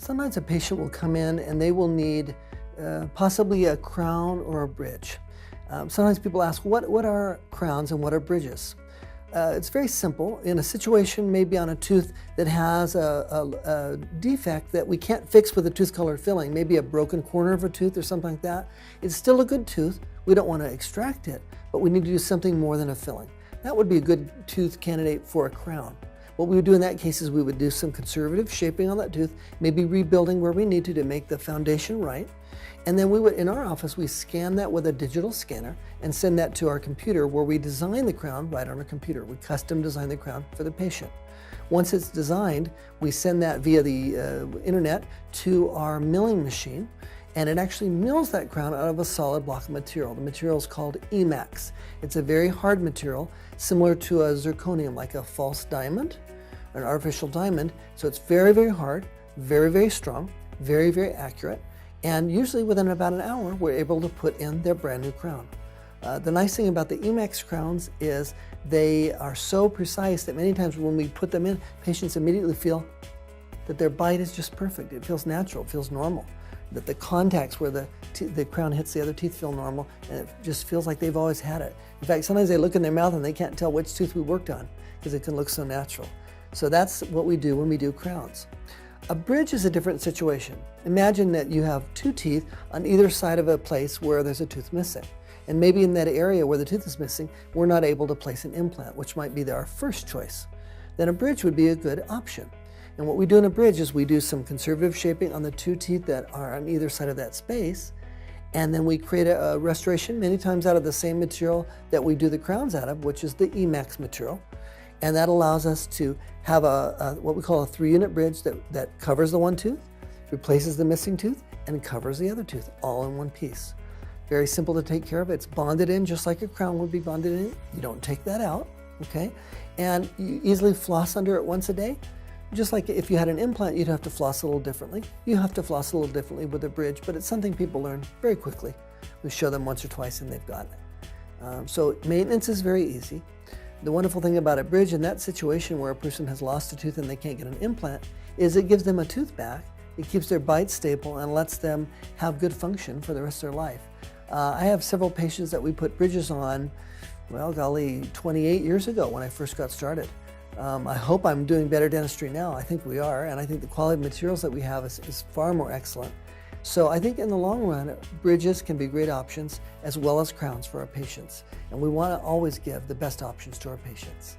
Sometimes a patient will come in and they will need possibly a crown or a bridge. Sometimes people ask, what are crowns and what are bridges? It's very simple. In a situation, maybe on a tooth that has a defect that we can't fix with a tooth color filling, maybe a broken corner of a tooth or something like that, it's still a good tooth. We don't want to extract it, but we need to do something more than a filling. That would be a good tooth candidate for a crown. What we would do in that case is we would do some conservative shaping on that tooth, maybe rebuilding where we need to make the foundation right. And then we would, in our office, we scan that with a digital scanner and send that to our computer where we design the crown right on our computer. We custom design the crown for the patient. Once it's designed, we send that via the internet to our milling machine, and it actually mills that crown out of a solid block of material. The material is called Emax. It's a very hard material, similar to a zirconium, like a false diamond, an artificial diamond. So it's very, very hard, very, very strong, very, very accurate. And usually within about an hour, we're able to put in their brand new crown. The nice thing about the Emax crowns is they are so precise that many times when we put them in, patients immediately feel that their bite is just perfect. It feels natural, it feels normal. That the contacts where the crown hits the other teeth feel normal, and it just feels like they've always had it. In fact, sometimes they look in their mouth and they can't tell which tooth we worked on because it can look so natural. So that's what we do when we do crowns. A bridge is a different situation. Imagine that you have two teeth on either side of a place where there's a tooth missing. And maybe in that area where the tooth is missing, we're not able to place an implant, which might be our first choice. Then a bridge would be a good option. And what we do in a bridge is we do some conservative shaping on the two teeth that are on either side of that space, and then we create a restoration, many times out of the same material that we do the crowns out of, which is the Emax material. And that allows us to have what we call a 3-unit bridge that covers the one tooth, replaces the missing tooth, and covers the other tooth, all in one piece. Very simple to take care of. It's bonded in just like a crown would be bonded in. You don't take that out, okay? And you easily floss under it once a day. Just like if you had an implant, you'd have to floss a little differently. You have to floss a little differently with a bridge, but it's something people learn very quickly. We show them once or twice and they've got it. So maintenance is very easy. The wonderful thing about a bridge in that situation where a person has lost a tooth and they can't get an implant is it gives them a tooth back. It keeps their bite stable and lets them have good function for the rest of their life. I have several patients that we put bridges on, well, golly, 28 years ago when I first got started. I hope I'm doing better dentistry now. I think we are, and I think the quality of materials that we have is far more excellent. So I think in the long run, bridges can be great options as well as crowns for our patients. And we want to always give the best options to our patients.